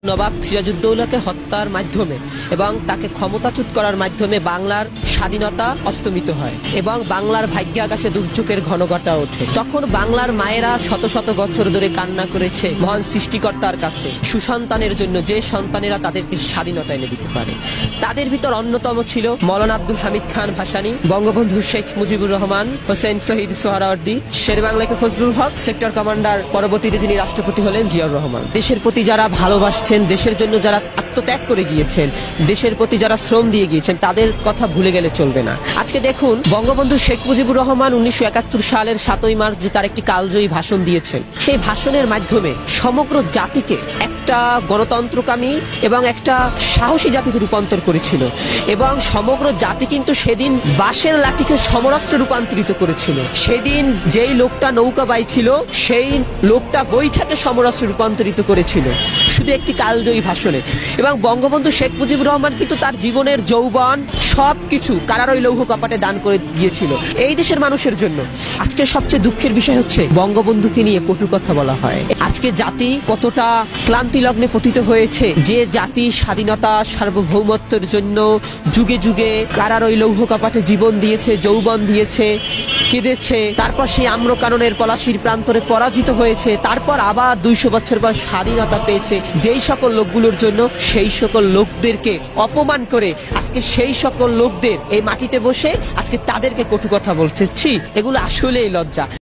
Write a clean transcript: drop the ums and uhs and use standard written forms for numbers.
নবাব সিরাজউদ্দৌলাকে হত্যার মাধ্যমে এবং তাকে ক্ষমতাচ্যুত করার মাধ্যমে বাংলার স্বাধীনতা অস্তমিত হয় এবং বাংলার ভাগ্যে আকাশে দুর্যোগের ঘনঘটা ওঠে। তখন বাংলার মায়েরা শত শত বছর ধরে কান্না করেছে মহান সৃষ্টিকর্তার কাছে সুসন্তানের জন্য, যে সন্তানেরা তাদেরকে স্বাধীনতা এনে দিতে পারে। তাদের ভিতর অন্যতম ছিল মৌলানা আব্দুল হামিদ খান ভাসানী, বঙ্গবন্ধু শেখ মুজিবুর রহমান, হোসেন শহীদ সোহরাওয়ার্দী, শের বাংলাকে ফজলুল হক, সেক্টর কমান্ডার, পরবর্তীতে যিনি রাষ্ট্রপতি হলেন জিয়াউর রহমান। দেশের প্রতি যারা ভালোবাসছেন, দেশের জন্য যারা আত্মত্যাগ করে গিয়েছেন, দেশের প্রতি যারা শ্রম দিয়ে গিয়েছেন, তাদের কথা ভুলে গেলে চলবে না। আজকে দেখুন, বঙ্গবন্ধু শেখ মুজিবুর রহমান 1971 সালের 7ই মার্চ যে তার একটি কালজয়ী ভাষণ দিয়েছেন, সেই ভাষণের মাধ্যমে সমগ্র জাতিকে একটা গণতন্ত্রকামী এবং একটা সাহসী জাতিতে রূপান্তর করেছিল এবং সমগ্র জাতি কিন্তু সেদিন বাঁশের লাঠিকে সমরাস্ত্রে রূপান্তরিত করেছিল। সেদিন যেই লোকটা নৌকা বাইছিল, সেই লোকটা বৈঠাকে সমরাস্ত্রে রূপান্তরিত করেছিল শুধু একটি কালজয়ী ভাষণে। এবং বঙ্গবন্ধু শেখ মুজিবুর রহমান কিন্তু তার জীবনের যৌবন সবকিছু কারারই লৌহ কপাটে দান করে দিয়েছিল এই দেশের মানুষের জন্য। আজকে সবচেয়ে দুঃখের বিষয় হচ্ছে বঙ্গবন্ধুকে নিয়ে কটু কথা বলা হয়। আজকে জাতি কতটা ক্লান্তি লগ্নে পতিত হয়েছে, যে জাতি স্বাধীনতা সার্বভৌমত্বের জন্য যুগে যুগে কারারই লৌহ কপাটে জীবন দিয়েছে, যৌবন দিয়েছে, কেঁদেছে, তারপর সেই আম্রকাননের পলাশির প্রান্তরে পরাজিত হয়েছে, তারপর আবার 200 বছর পর স্বাধীনতা পেয়েছে। যেই সকল লোকগুলোর জন্য সেই সকল লোকদেরকে অপমান করে আজকে সেই সকল লোকদের এই মাটিতে বসে আজকে তাদেরকে কটু কথা বলছে। ছি, এগুলো আসলেই লজ্জা।